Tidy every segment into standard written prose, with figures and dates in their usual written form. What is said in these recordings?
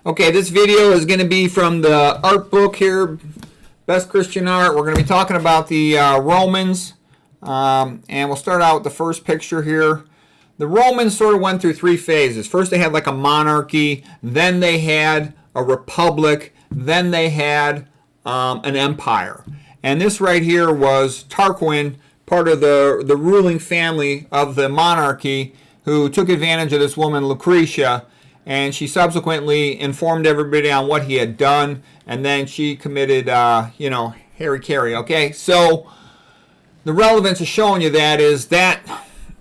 Okay, this video is going to be from the art book here, Best Christian Art. We're going to be talking about the Romans, and we'll start out with the first picture here. The Romans sort of went through three phases. First they had like a monarchy, then they had a republic, then they had an empire. And this right here was Tarquin, part of the ruling family of the monarchy, who took advantage of this woman Lucretia, and she subsequently informed everybody on what he had done, and then she committed, hara-kiri, okay? So the relevance of showing you that is that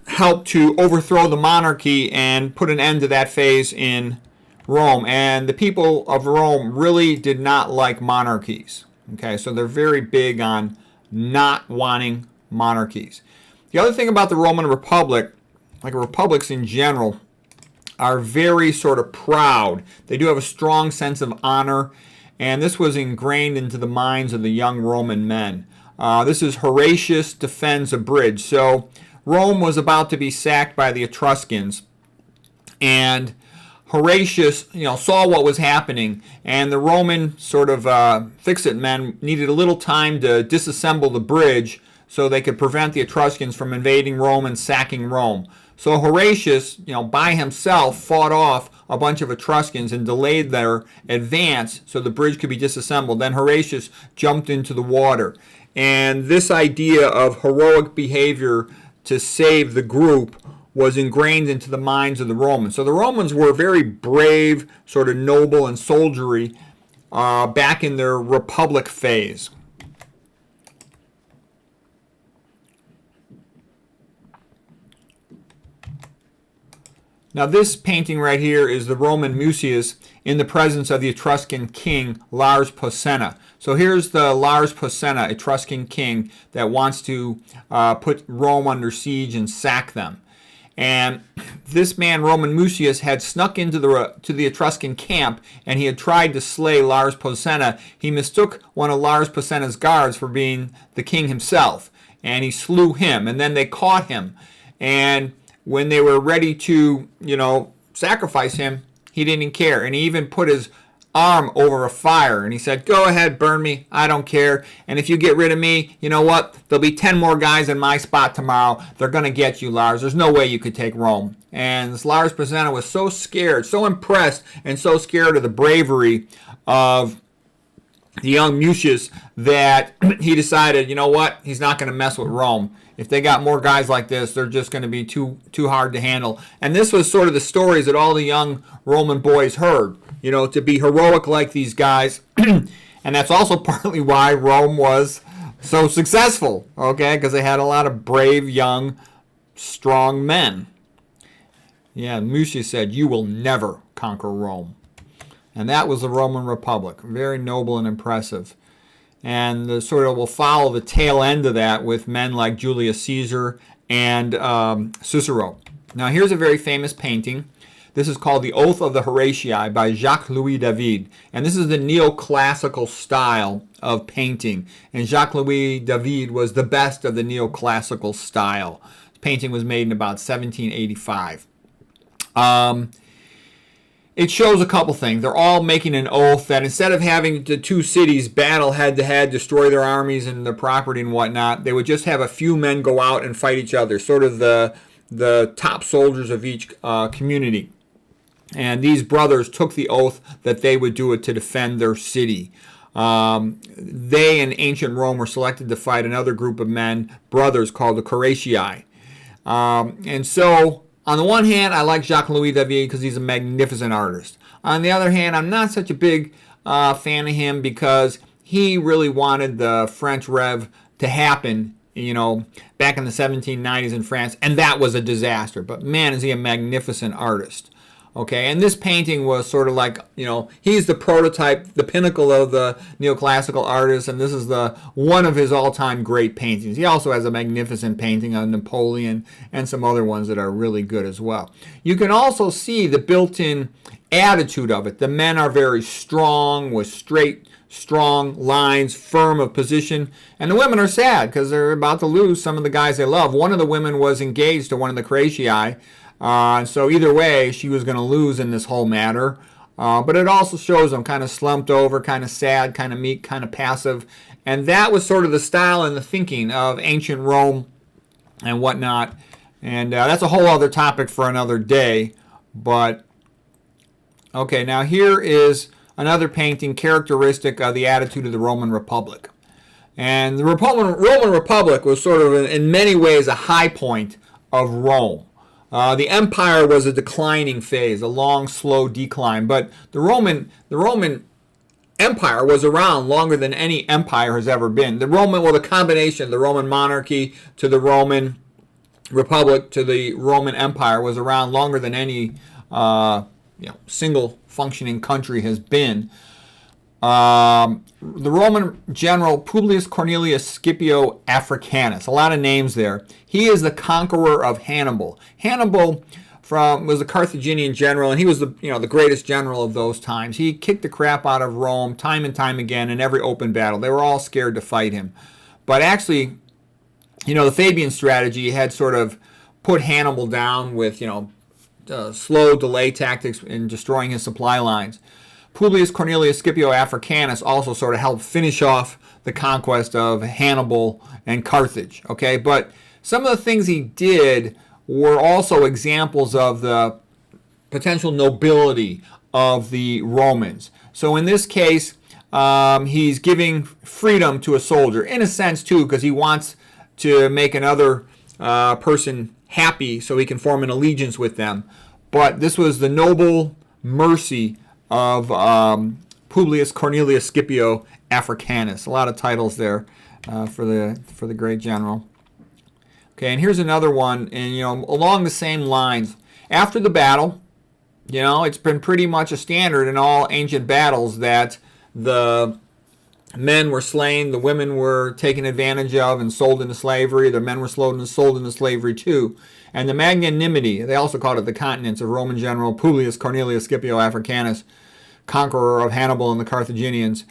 helped to overthrow the monarchy and put an end to that phase in Rome. And the people of Rome really did not like monarchies, okay? So they're very big on not wanting monarchies. The other thing about the Roman Republic, like republics in general, are very sort of proud. They do have a strong sense of honor, and this was ingrained into the minds of the young Roman men. This is Horatius defends a bridge. So Rome was about to be sacked by the Etruscans, and Horatius, saw what was happening, and the Roman sort of fix-it men needed a little time to disassemble the bridge so they could prevent the Etruscans from invading Rome and sacking Rome. So Horatius, by himself fought off a bunch of Etruscans and delayed their advance so the bridge could be disassembled. Then Horatius jumped into the water. And this idea of heroic behavior to save the group was ingrained into the minds of the Romans. So the Romans were very brave, sort of noble and soldiery back in their republic phase. Now this painting right here is the Roman Mucius in the presence of the Etruscan king Lars Porsena. So here's the Lars Porsena, Etruscan king, that wants to put Rome under siege and sack them. And this man, Roman Mucius, had snuck into the Etruscan camp, and he had tried to slay Lars Porsena. He mistook one of Lars Porsena's guards for being the king himself, and he slew him. And then they caught him, and when they were ready to, sacrifice him, he didn't care. And he even put his arm over a fire. And he said, go ahead, burn me. I don't care. And if you get rid of me, you know what? There'll be 10 more guys in my spot tomorrow. They're going to get you, Lars. There's no way you could take Rome. And this Lars Porsena was so scared, so impressed, and so scared of the bravery of the young Mucius that he decided, you know what? He's not going to mess with Rome. If they got more guys like this, they're just going to be too hard to handle. And this was sort of the stories that all the young Roman boys heard, to be heroic like these guys. And that's also partly why Rome was so successful, okay? Because they had a lot of brave, young, strong men. Yeah, Mucius said, you will never conquer Rome. And that was the Roman Republic. Very noble and impressive. And the sort of will follow the tail end of that with men like Julius Caesar and Cicero. Now here's a very famous painting. This is called The Oath of the Horatii by Jacques-Louis David. And this is the neoclassical style of painting. And Jacques-Louis David was the best of the neoclassical style. This painting was made in about 1785. It shows a couple things. They're all making an oath that instead of having the two cities battle head-to-head, destroy their armies and their property and whatnot, they would just have a few men go out and fight each other, sort of the top soldiers of each community. And these brothers took the oath that they would do it to defend their city. They in ancient Rome were selected to fight another group of men, brothers, called the Horatii. And so, on the one hand, I like Jacques-Louis David because he's a magnificent artist. On the other hand, I'm not such a big fan of him because he really wanted the French Rev to happen, back in the 1790s in France, and that was a disaster. But man, is he a magnificent artist. Okay, and this painting was sort of like, he's the prototype, the pinnacle of the neoclassical artist, and this is one of his all-time great paintings. He also has a magnificent painting on Napoleon and some other ones that are really good as well. You can also see the built-in attitude of it. The men are very strong, with straight, strong lines, firm of position, and the women are sad because they're about to lose some of the guys they love. One of the women was engaged to one of the Horatii. So either way, she was going to lose in this whole matter. But it also shows him kind of slumped over, kind of sad, kind of meek, kind of passive. And that was sort of the style and the thinking of ancient Rome and whatnot. And that's a whole other topic for another day. But, okay, now here is another painting characteristic of the attitude of the Roman Republic. And the Roman Republic was sort of, in many ways, a high point of Rome. The empire was a declining phase, a long, slow decline. But the Roman Empire was around longer than any empire has ever been. The combination, the Roman monarchy to the Roman Republic to the Roman Empire was around longer than any single functioning country has been. The Roman general Publius Cornelius Scipio Africanus, a lot of names there. He is the conqueror of Hannibal. Hannibal was a Carthaginian general, and he was the greatest general of those times. He kicked the crap out of Rome time and time again in every open battle. They were all scared to fight him. But actually, the Fabian strategy had sort of put Hannibal down with slow delay tactics in destroying his supply lines. Publius Cornelius Scipio Africanus also sort of helped finish off the conquest of Hannibal and Carthage. Okay, but some of the things he did were also examples of the potential nobility of the Romans. So in this case, he's giving freedom to a soldier, in a sense too, because he wants to make another person happy so he can form an allegiance with them. But this was the noble mercy of Publius Cornelius Scipio Africanus. A lot of titles there for the great general. Okay, and here's another one, and along the same lines. After the battle, it's been pretty much a standard in all ancient battles that the men were slain, the women were taken advantage of and sold into slavery, the men were sold into slavery too. And the magnanimity, they also called it the continence, of Roman general Publius Cornelius Scipio Africanus, conqueror of Hannibal and the Carthaginians.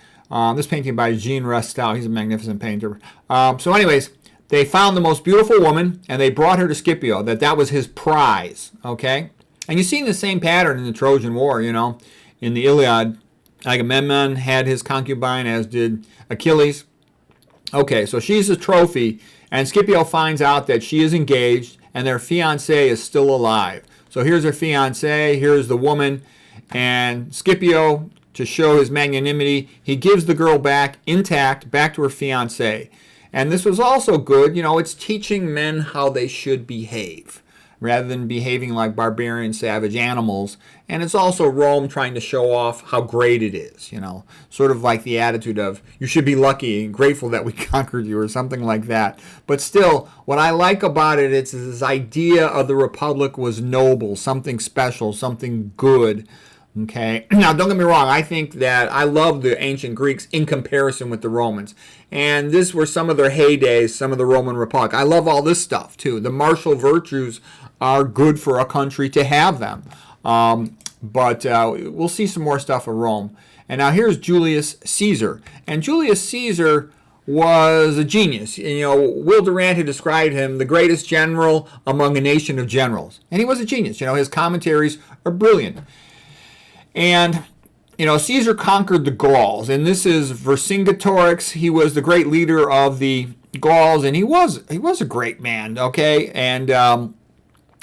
This painting by Jean Restal, he's a magnificent painter. So anyways, they found the most beautiful woman, and they brought her to Scipio, that was his prize, okay? And you've seen the same pattern in the Trojan War, in the Iliad. Agamemnon had his concubine, as did Achilles. Okay, so she's a trophy, and Scipio finds out that she is engaged, and their fiancé is still alive. So here's her fiancé, here's the woman, and Scipio, to show his magnanimity, he gives the girl back intact, back to her fiancé. And this was also good, it's teaching men how they should behave, rather than behaving like barbarian, savage animals. And it's also Rome trying to show off how great it is, sort of like the attitude of, you should be lucky and grateful that we conquered you, or something like that. But still, what I like about it is this idea of the Republic was noble, something special, something good. Okay, now don't get me wrong, I think that I love the ancient Greeks in comparison with the Romans. And these were some of their heydays, some of the Roman Republic. I love all this stuff too. The martial virtues are good for a country to have them. But we'll see some more stuff of Rome. And now here's Julius Caesar. And Julius Caesar was a genius. Will Durant had described him the greatest general among a nation of generals. And he was a genius. His commentaries are brilliant. And, Caesar conquered the Gauls, and this is Vercingetorix. He was the great leader of the Gauls, and he was a great man, okay? And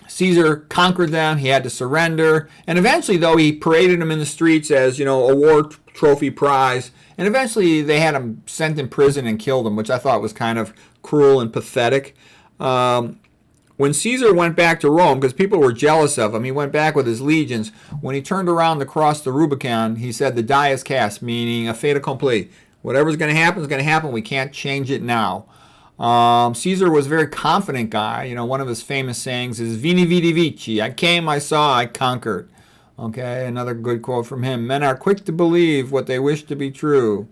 Caesar conquered them. He had to surrender. And eventually, though, he paraded them in the streets as, a war trophy prize. And eventually, they had him sent in prison and killed him, which I thought was kind of cruel and pathetic. When Caesar went back to Rome, because people were jealous of him, he went back with his legions. When he turned around to cross the Rubicon, he said the die is cast, meaning a fait accompli. Whatever's going to happen is going to happen. We can't change it now. Caesar was a very confident guy. One of his famous sayings is Vini Vidi Vici. I came, I saw, I conquered. Okay, another good quote from him. Men are quick to believe what they wish to be true.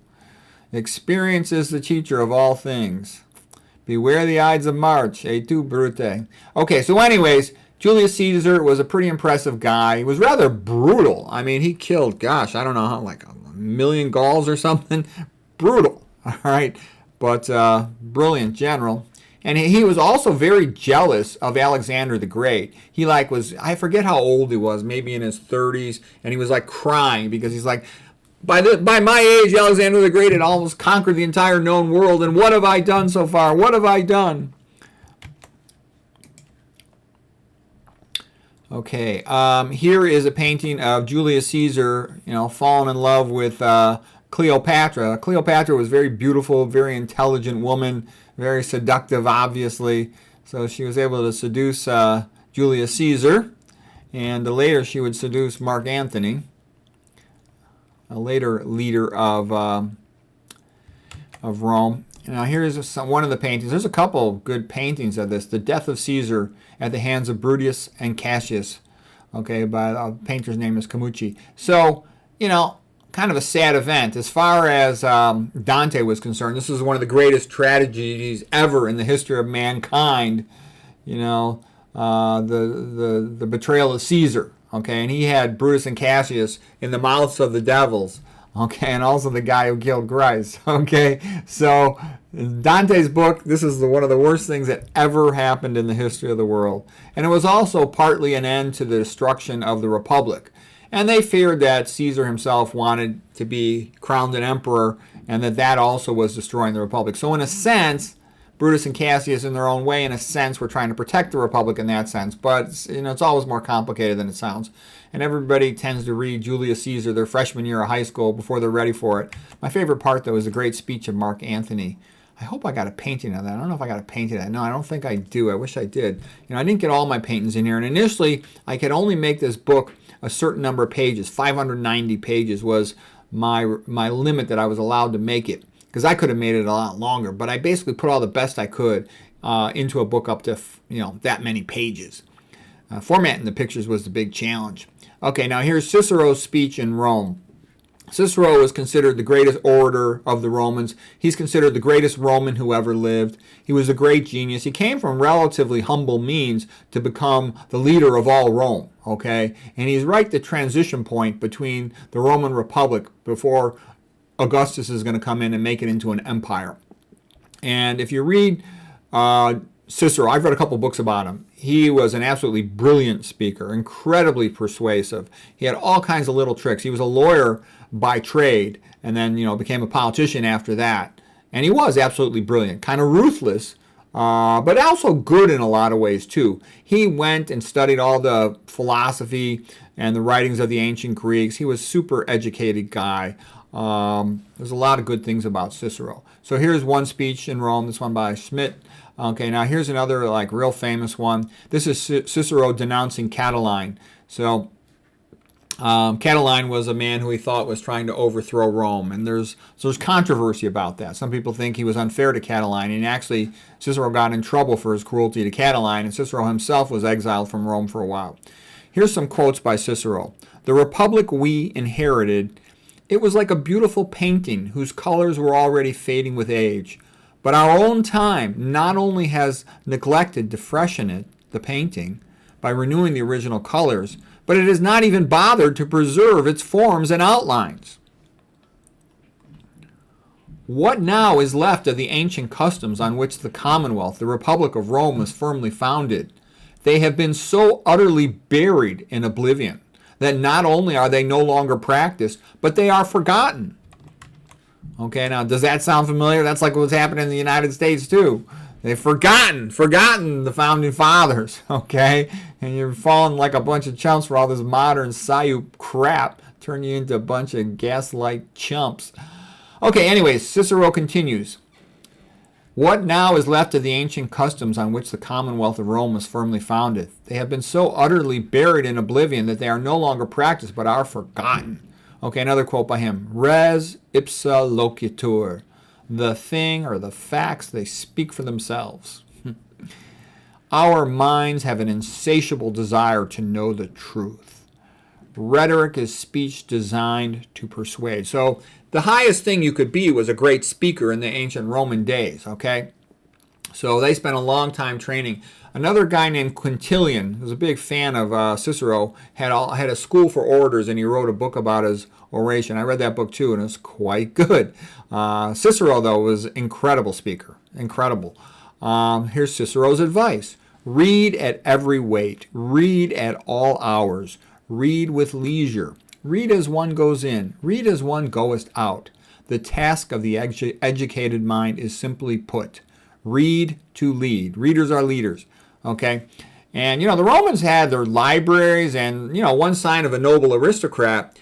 Experience is the teacher of all things. Beware the Ides of March, et tu, Brute. Okay, so anyways, Julius Caesar was a pretty impressive guy. He was rather brutal. I mean, he killed, I don't know how, like a million Gauls or something. Brutal, all right? But brilliant general. And he was also very jealous of Alexander the Great. He like was, I forget how old he was, maybe in his 30s, and he was like crying because he's like, by my age, Alexander the Great had almost conquered the entire known world, and what have I done so far? What have I done? Okay, here is a painting of Julius Caesar, falling in love with Cleopatra. Cleopatra was very beautiful, very intelligent woman, very seductive, obviously. So she was able to seduce Julius Caesar, and later she would seduce Mark Antony, a later leader of Rome. Now here's one of the paintings. There's a couple good paintings of this. The Death of Caesar at the hands of Brutus and Cassius. Okay, by the painter's name is Camucci. So, kind of a sad event. As far as Dante was concerned, this is one of the greatest tragedies ever in the history of mankind. The betrayal of Caesar. Okay, and he had Brutus and Cassius in the mouths of the devils. Okay, and also the guy who killed Christ. Okay, so Dante's book, this is one of the worst things that ever happened in the history of the world. And it was also partly an end to the destruction of the Republic. And they feared that Caesar himself wanted to be crowned an emperor, and that also was destroying the Republic. So in a sense, Brutus and Cassius, in their own way, in a sense, were trying to protect the Republic in that sense. But it's always more complicated than it sounds. And everybody tends to read Julius Caesar their freshman year of high school before they're ready for it. My favorite part, though, is the great speech of Mark Antony. I hope I got a painting of that. I don't know if I got a painting of that. No, I don't think I do. I wish I did. I didn't get all my paintings in here. And initially, I could only make this book a certain number of pages. 590 pages was my limit that I was allowed to make it, because I could have made it a lot longer. But I basically put all the best I could into a book up to that many pages. Formatting the pictures was the big challenge. Okay, now here's Cicero's speech in Rome. Cicero is considered the greatest orator of the Romans. He's considered the greatest Roman who ever lived. He was a great genius. He came from relatively humble means to become the leader of all Rome, okay? And he's right at the transition point between the Roman Republic before Augustus is going to come in and make it into an empire. And if you read Cicero, I've read a couple books about him. He was an absolutely brilliant speaker, incredibly persuasive. He had all kinds of little tricks. He was a lawyer by trade, and then became a politician after that. And he was absolutely brilliant, kind of ruthless, but also good in a lot of ways too. He went and studied all the philosophy and the writings of the ancient Greeks. He was a super educated guy. There's a lot of good things about Cicero. So here's one speech in Rome, this one by Schmidt. Okay, now here's another real famous one. This is Cicero denouncing Catiline. So Catiline was a man who he thought was trying to overthrow Rome, and there's controversy about that. Some people think he was unfair to Catiline, and actually Cicero got in trouble for his cruelty to Catiline, and Cicero himself was exiled from Rome for a while. Here's some quotes by Cicero. "The republic we inherited, it was like a beautiful painting whose colors were already fading with age. But our own time not only has neglected to freshen it, the painting, by renewing the original colors, but it has not even bothered to preserve its forms and outlines. What now is left of the ancient customs on which the Commonwealth, the Republic of Rome, was firmly founded? They have been so utterly buried in oblivion that not only are they no longer practiced, but they are forgotten." Okay, now does that sound familiar? That's like what's happening in the United States too. They've forgotten the founding fathers, okay? And you're falling like a bunch of chumps for all this modern psyop crap. Turn you into a bunch of gaslight chumps. Okay, anyways, Cicero continues. "What now is left of the ancient customs on which the Commonwealth of Rome was firmly founded? They have been so utterly buried in oblivion that they are no longer practiced but are forgotten." Okay, another quote by him. "Res ipsa loquitur." The thing or the facts, they speak for themselves. "Our minds have an insatiable desire to know the truth. Rhetoric is speech designed to persuade." So the highest thing you could be was a great speaker in the ancient Roman days, okay? So they spent a long time training. Another guy named Quintilian, who was a big fan of Cicero, had a school for orators, and he wrote a book about his oration. I read that book too, and it was quite good. Cicero, though, was an incredible speaker, incredible. Here's Cicero's advice. Read at every weight. Read at all hours. Read with leisure. Read as one goes in. Read as one goeth out. The task of the educated mind is simply put. Read to lead. Readers are leaders. Okay? And, the Romans had their libraries, and, one sign of a noble aristocrat,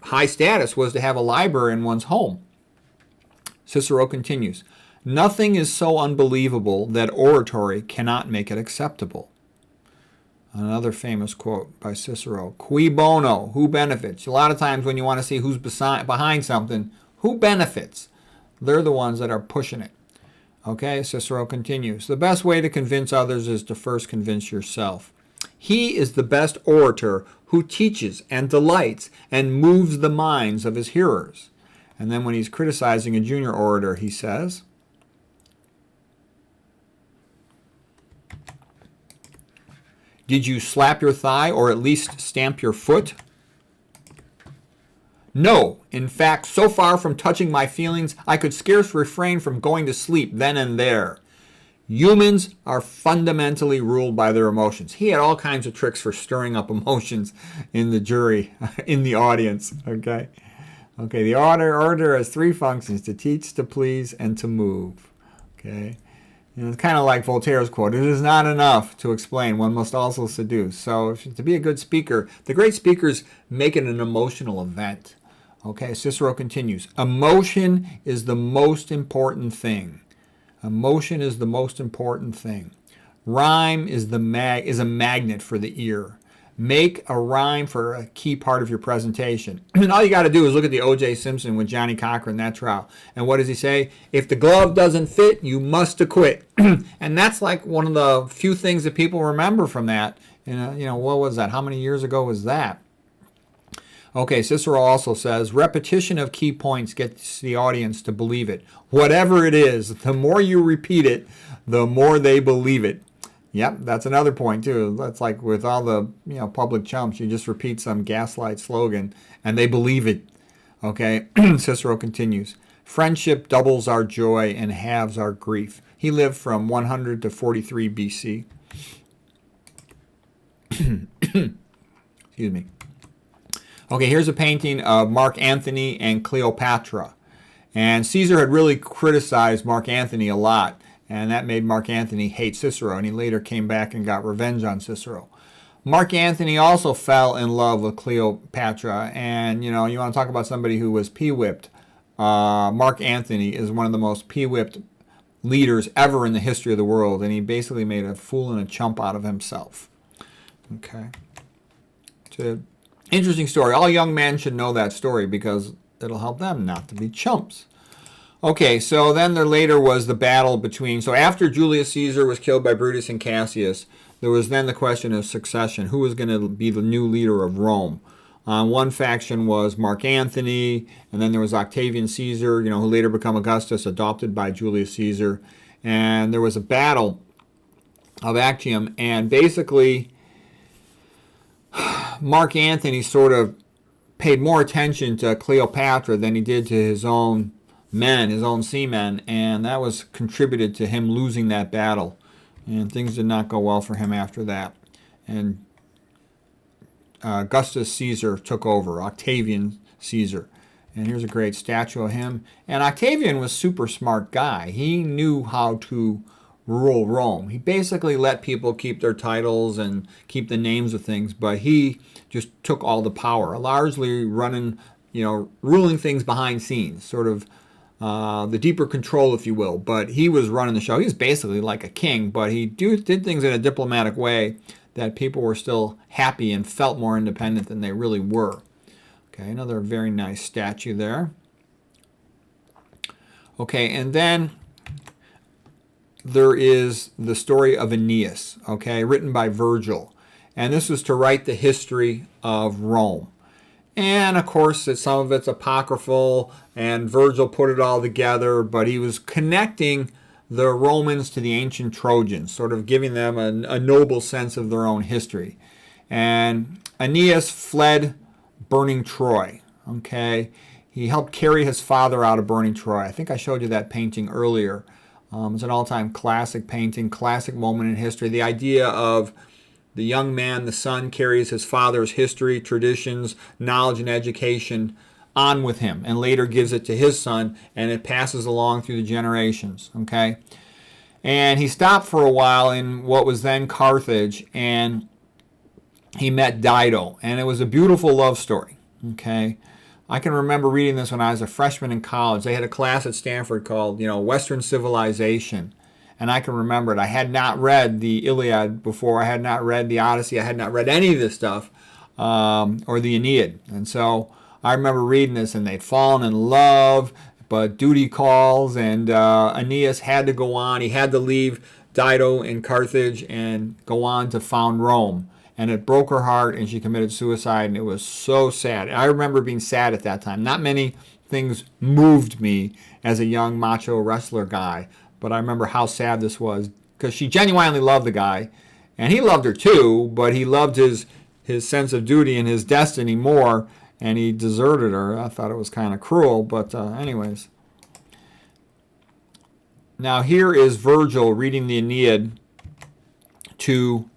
high status, was to have a library in one's home. Cicero continues, nothing is so unbelievable that oratory cannot make it acceptable. Another famous quote by Cicero, cui bono, who benefits? A lot of times when you want to see who's behind something, who benefits? They're the ones that are pushing it. Okay, Cicero continues, the best way to convince others is to first convince yourself. He is the best orator who teaches and delights and moves the minds of his hearers. And then when he's criticizing a junior orator, he says, did you slap your thigh or at least stamp your foot? No, in fact, so far from touching my feelings, I could scarce refrain from going to sleep then and there. Humans are fundamentally ruled by their emotions. He had all kinds of tricks for stirring up emotions in the jury, in the audience, okay? Okay, the orator has three functions, to teach, to please, and to move, okay? And it's kind of like Voltaire's quote, it is not enough to explain, one must also seduce. So to be a good speaker, the great speakers make it an emotional event. Okay, Cicero continues, emotion is the most important thing. Emotion is the most important thing. Rhyme is a magnet for the ear. Make a rhyme for a key part of your presentation. And all you got to do is look at the O.J. Simpson with Johnny Cochran, that trial. And what does he say? If the glove doesn't fit, you must acquit. And that's like one of the few things that people remember from that. What was that? How many years ago was that? Okay, Cicero also says, repetition of key points gets the audience to believe it. Whatever it is, the more you repeat it, the more they believe it. Yep, that's another point too. That's like with all the public chumps, you just repeat some gaslight slogan and they believe it. Okay, Cicero continues, friendship doubles our joy and halves our grief. He lived from 100 to 43 BC. Excuse me. Okay, here's a painting of Mark Antony and Cleopatra. And Caesar had really criticized Mark Antony a lot, and that made Mark Antony hate Cicero, and he later came back and got revenge on Cicero. Mark Antony also fell in love with Cleopatra, and you want to talk about somebody who was pee-whipped. Mark Antony is one of the most pee-whipped leaders ever in the history of the world, and he basically made a fool and a chump out of himself. Okay. Interesting story. All young men should know that story because it'll help them not to be chumps. Okay, so then there later was the battle between, so after Julius Caesar was killed by Brutus and Cassius, there was then the question of succession. Who was going to be the new leader of Rome? One faction was Mark Antony, and then there was Octavian Caesar, who later became Augustus, adopted by Julius Caesar. And there was a battle of Actium, and basically Mark Antony sort of paid more attention to Cleopatra than he did to his own men, his own seamen, and that was contributed to him losing that battle. And things did not go well for him after that. And Augustus Caesar took over, Octavian Caesar. And here's a great statue of him. And Octavian was a super smart guy. He knew how to rule Rome. He basically let people keep their titles and keep the names of things, but he just took all the power, largely ruling things behind scenes, sort of the deeper control, if you will. But he was running the show. He was basically like a king, but he did things in a diplomatic way that people were still happy and felt more independent than they really were. Okay, another very nice statue there. Okay, and then there is the story of Aeneas, okay, written by Virgil. And this was to write the history of Rome. And of course, some of it's apocryphal, and Virgil put it all together, but he was connecting the Romans to the ancient Trojans, sort of giving them a noble sense of their own history. And Aeneas fled burning Troy, okay? He helped carry his father out of burning Troy. I think I showed you that painting earlier. It's an all-time classic painting, classic moment in history. The idea of the young man, the son, carries his father's history, traditions, knowledge, and education on with him, and later gives it to his son, and it passes along through the generations. Okay, and he stopped for a while in what was then Carthage, and he met Dido, and it was a beautiful love story. Okay, I can remember reading this when I was a freshman in college. They had a class at Stanford called, Western Civilization, and I can remember it. I had not read the Iliad before. I had not read the Odyssey. I had not read any of this stuff, or the Aeneid, and so I remember reading this, and they'd fallen in love, but duty calls, and Aeneas had to go on. He had to leave Dido in Carthage and go on to found Rome. And it broke her heart, and she committed suicide, and it was so sad. I remember being sad at that time. Not many things moved me as a young macho wrestler guy, but I remember how sad this was, because she genuinely loved the guy, and he loved her too, but he loved his sense of duty and his destiny more, and he deserted her. I thought it was kind of cruel, but anyways. Now here is Virgil reading the Aeneid to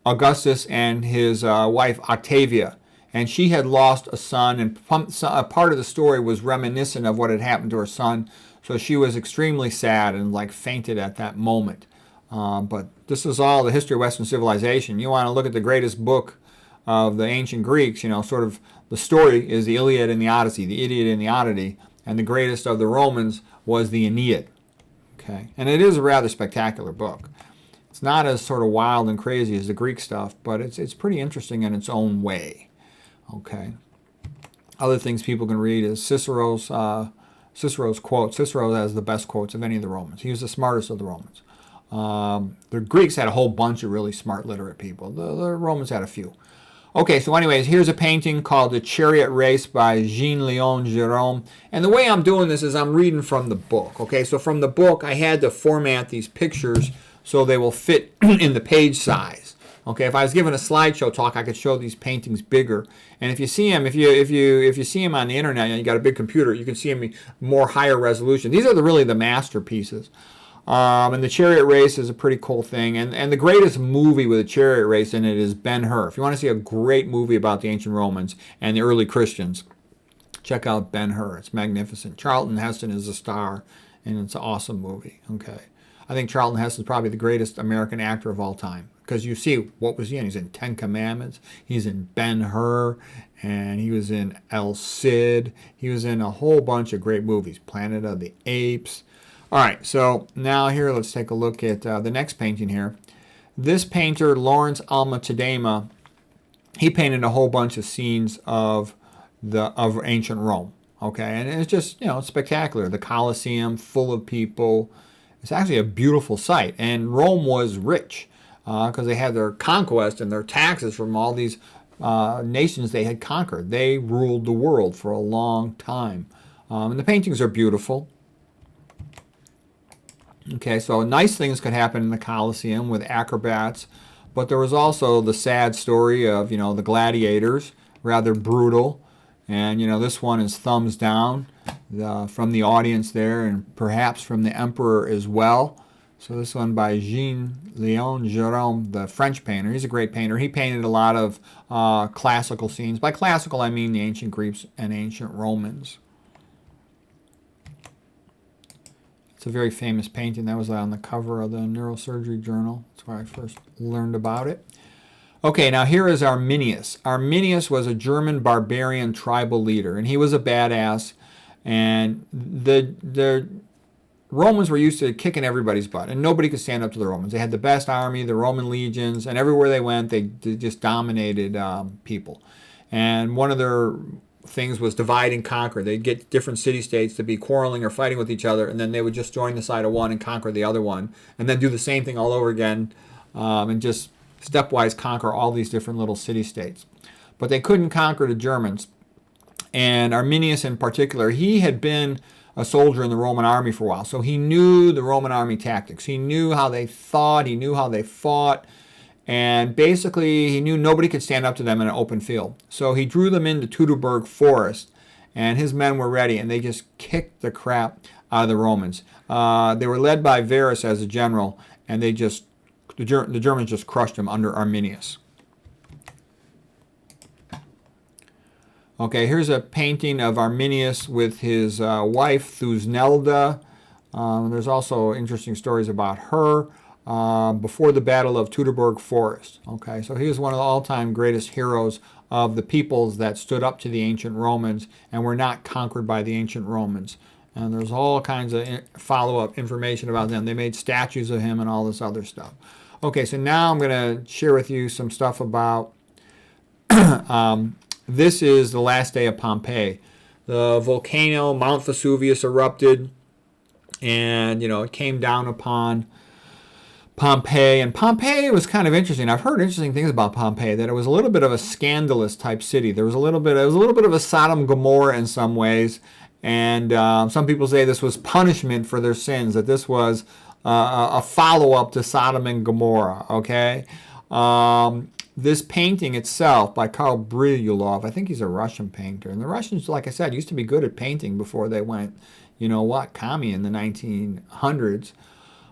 Augustus and his wife Octavia, and she had lost a son, and a part of the story was reminiscent of what had happened to her son, so she was extremely sad and like fainted at that moment. But this is all the history of Western civilization. You want to look at the greatest book of the ancient Greeks, sort of the story is the Iliad and the Odyssey, the Idiot and the Oddity, and the greatest of the Romans was the Aeneid. Okay, and it is a rather spectacular book. It's not as sort of wild and crazy as the Greek stuff, but it's pretty interesting in its own way. Okay. Other things people can read is Cicero's quotes. Cicero has the best quotes of any of the Romans. He was the smartest of the Romans. The Greeks had a whole bunch of really smart, literate people. The Romans had a few. Okay, so anyways, here's a painting called The Chariot Race by Jean-Léon Gérôme. And the way I'm doing this is I'm reading from the book. Okay, so from the book, I had to format these pictures so they will fit in the page size. Okay, if I was given a slideshow talk, I could show these paintings bigger. And if you see them, if you see them on the internet, and you got a big computer, you can see them more higher resolution. These are really the masterpieces. And the Chariot Race is a pretty cool thing. And the greatest movie with a chariot race in it is Ben-Hur. If you want to see a great movie about the ancient Romans and the early Christians, check out Ben-Hur. It's magnificent. Charlton Heston is a star, and it's an awesome movie. Okay. I think Charlton Heston is probably the greatest American actor of all time, because you see, what was he in? He's in Ten Commandments. He's in Ben-Hur, and he was in El Cid. He was in a whole bunch of great movies. Planet of the Apes. All right, so now here, let's take a look at the next painting here. This painter, Lawrence Alma Tadema, he painted a whole bunch of scenes of ancient Rome. Okay, and it's just, it's spectacular. The Colosseum, full of people. It's actually a beautiful sight. And Rome was rich because they had their conquest and their taxes from all these nations they had conquered. They ruled the world for a long time. And the paintings are beautiful. Okay, so nice things could happen in the Colosseum with acrobats. But there was also the sad story of, the gladiators, rather brutal. And, this one is thumbs down from the audience there, and perhaps from the emperor as well. So this one by Jean-Léon Gérôme, the French painter. He's a great painter. He painted a lot of classical scenes. By classical, I mean the ancient Greeks and ancient Romans. It's a very famous painting. That was on the cover of the Neurosurgery Journal. That's where I first learned about it. Okay, now here is Arminius. Arminius was a German barbarian tribal leader, and he was a badass. And the Romans were used to kicking everybody's butt, and nobody could stand up to the Romans. They had the best army, the Roman legions, and everywhere they went, they just dominated people. And one of their things was divide and conquer. They'd get different city-states to be quarreling or fighting with each other, and then they would just join the side of one and conquer the other one, and then do the same thing all over again, and just stepwise conquer all these different little city-states. But they couldn't conquer the Germans. And Arminius in particular, he had been a soldier in the Roman army for a while, so he knew the Roman army tactics. He knew how they thought, he knew how they fought, and basically he knew nobody could stand up to them in an open field. So he drew them into Teutoburg Forest, and his men were ready, and they just kicked the crap the Romans. They were led by Varus as a general, and the Germans just crushed them under Arminius. Okay, here's a painting of Arminius with his wife, Thusnelda. There's also interesting stories about her before the Battle of Teutoburg Forest. Okay, so he was one of the all-time greatest heroes of the peoples that stood up to the ancient Romans and were not conquered by the ancient Romans. And there's all kinds of follow-up information about them. They made statues of him and all this other stuff. Okay, so now I'm going to share with you some stuff about this is the last day of Pompeii. The volcano, Mount Vesuvius, erupted, and it came down upon Pompeii. And Pompeii was kind of interesting. I've heard interesting things about Pompeii, that it was a little bit of a scandalous type city. It was a little bit of a Sodom and Gomorrah in some ways. And some people say this was punishment for their sins, that this was a follow-up to Sodom and Gomorrah. Okay. This painting itself by Karl Bryullov, I think he's a Russian painter. And the Russians, like I said, used to be good at painting before they went, commie in the 1900s.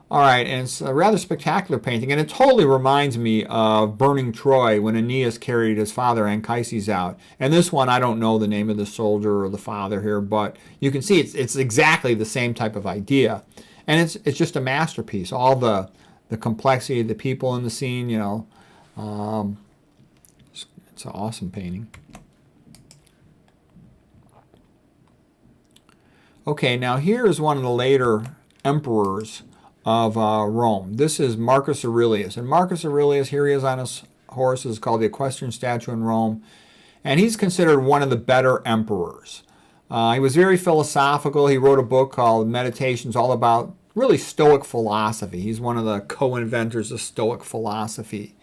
All right, and it's a rather spectacular painting, and it totally reminds me of Burning Troy when Aeneas carried his father Anchises out. And this one, I don't know the name of the soldier or the father here, but you can see it's exactly the same type of idea. And it's just a masterpiece. All the complexity of the people in the scene, it's an awesome painting. Okay, now here is one of the later emperors of Rome. This is Marcus Aurelius. And Marcus Aurelius, here he is on his horse, is called the equestrian statue in Rome. And he's considered one of the better emperors. He was very philosophical. He wrote a book called Meditations, all about really Stoic philosophy. He's one of the co-inventors of Stoic philosophy.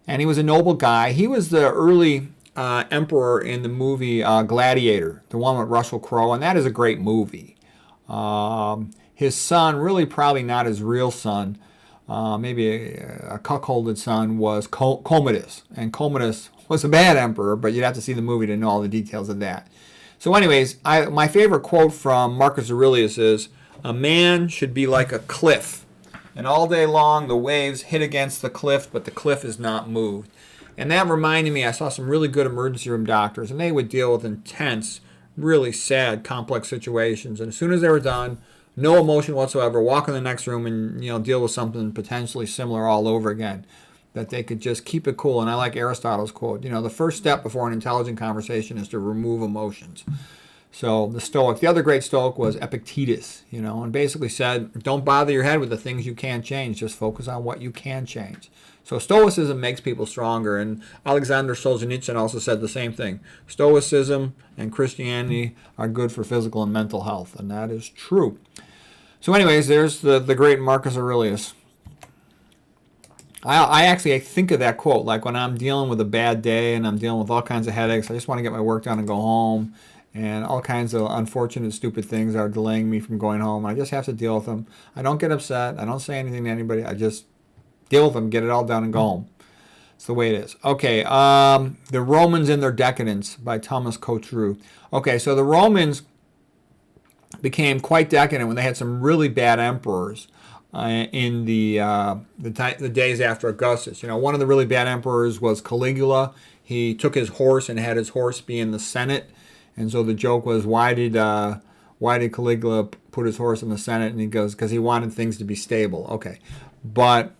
And he was a noble guy. He was the early emperor in the movie Gladiator, the one with Russell Crowe, and that is a great movie. His son, really probably not his real son, maybe a cuckolded son, was Commodus. And Commodus was a bad emperor, but you'd have to see the movie to know all the details of that. So anyways, my favorite quote from Marcus Aurelius is, "A man should be like a cliff, and all day long the waves hit against the cliff, but the cliff is not moved." And that reminded me, I saw some really good emergency room doctors, and they would deal with intense, really sad, complex situations. And as soon as they were done, no emotion whatsoever, walk in the next room and deal with something potentially similar all over again. That they could just keep it cool. And I like Aristotle's quote, the first step before an intelligent conversation is to remove emotions. So the other great Stoic was Epictetus, and basically said, don't bother your head with the things you can't change, just focus on what you can change. So Stoicism makes people stronger, and Alexander Solzhenitsyn also said the same thing. Stoicism and Christianity are good for physical and mental health, and that is true. So anyways, there's the great Marcus Aurelius. I actually think of that quote, like when I'm dealing with a bad day and I'm dealing with all kinds of headaches, I just want to get my work done and go home, and all kinds of unfortunate, stupid things are delaying me from going home. I just have to deal with them. I don't get upset. I don't say anything to anybody. I just deal with them, get it all done, and go home. It's the way it is. Okay, The Romans in Their Decadence by Thomas Couture. Okay, so the Romans became quite decadent when they had some really bad emperors in the days after Augustus. One of the really bad emperors was Caligula. He took his horse and had his horse be in the Senate, and so the joke was, why did Caligula put his horse in the Senate? And he goes, because he wanted things to be stable. Okay, but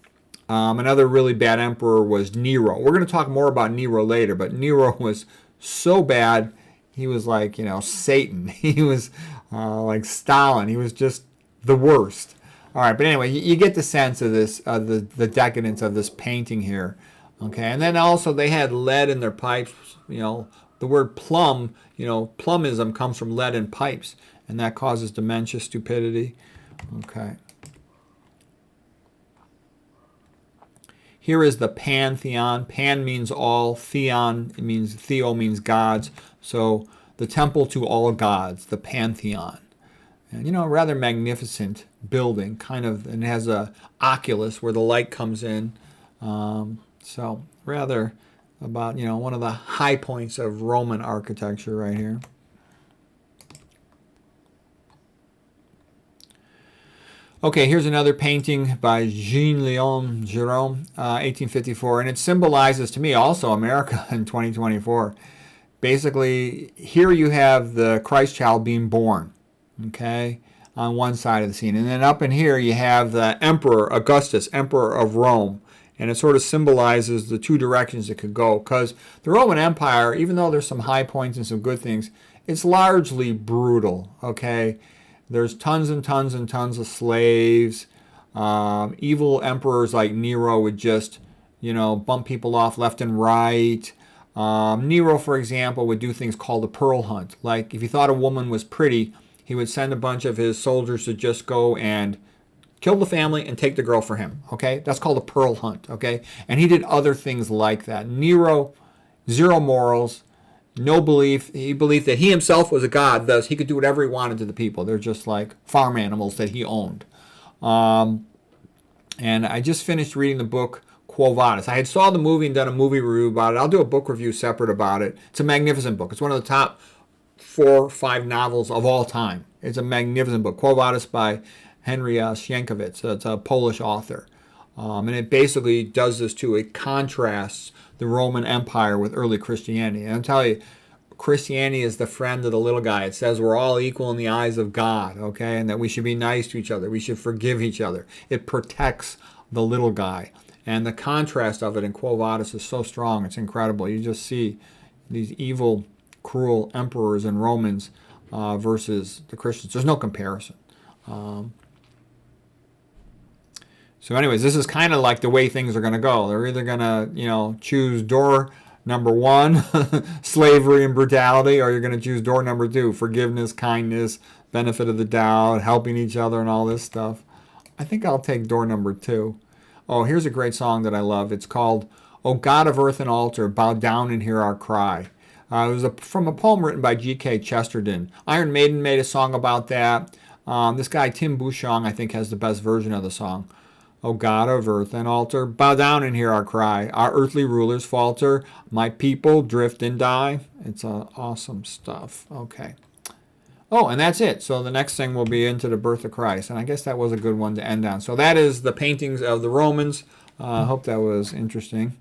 another really bad emperor was Nero. We're going to talk more about Nero later, but Nero was so bad. He was like, Satan. He was like Stalin. He was just the worst. All right, but anyway, you get the sense of this, the decadence of this painting here. Okay, and then also they had lead in their pipes. The word plum, plumism comes from lead in pipes, and that causes dementia, stupidity. Okay. Here is the pantheon. Pan means all. Theon, theo means gods. So the temple to all gods, the pantheon. And a rather magnificent building, and it has a oculus where the light comes in. So rather about, one of the high points of Roman architecture right here. Okay, here's another painting by Jean-Léon Gérôme, 1854, and it symbolizes to me also America in 2024. Basically, here you have the Christ child being born, okay, on one side of the scene. And then up in here you have the Emperor Augustus, Emperor of Rome. And it sort of symbolizes the two directions it could go. Because the Roman Empire, even though there's some high points and some good things, it's largely brutal, okay? There's tons and tons and tons of slaves. Evil emperors like Nero would just, bump people off left and right. Nero, for example, would do things called a pearl hunt. Like if he thought a woman was pretty, he would send a bunch of his soldiers to just go and kill the family and take the girl for him. Okay, that's called a pearl hunt. Okay, and he did other things like that. Nero, zero morals, no belief. He believed that he himself was a god, thus he could do whatever he wanted to the people. They're just like farm animals that he owned. And I just finished reading the book Quo Vadis. I had saw the movie and done a movie review about it. I'll do a book review separate about it. It's a magnificent book. It's one of the top 4 or 5 novels of all time. It's a magnificent book. Quo Vadis by Henry Sienkiewicz. It's a Polish author. And it basically does this too. It contrasts the Roman Empire with early Christianity. And I'll tell you, Christianity is the friend of the little guy. It says we're all equal in the eyes of God, okay? And that we should be nice to each other. We should forgive each other. It protects the little guy. And the contrast of it in Quo Vadis is so strong. It's incredible. You just see these evil, cruel emperors and Romans versus the Christians. There's no comparison. So anyways, this is kind of like the way things are going to go. They're either going to, choose door number 1, slavery and brutality, or you're going to choose door number 2, forgiveness, kindness, benefit of the doubt, helping each other, and all this stuff. I think I'll take door number 2. Oh, here's a great song that I love. It's called, "O God of Earth and Altar, Bow Down and Hear Our Cry." It was from a poem written by G.K. Chesterton. Iron Maiden made a song about that. This guy, Tim Bouchon, I think has the best version of the song. "O God of earth and altar, bow down and hear our cry. Our earthly rulers falter. My people drift and die." It's awesome stuff. Okay. Oh, and that's it. So the next thing will be into the birth of Christ. And I guess that was a good one to end on. So that is the paintings of the Romans. I hope that was interesting.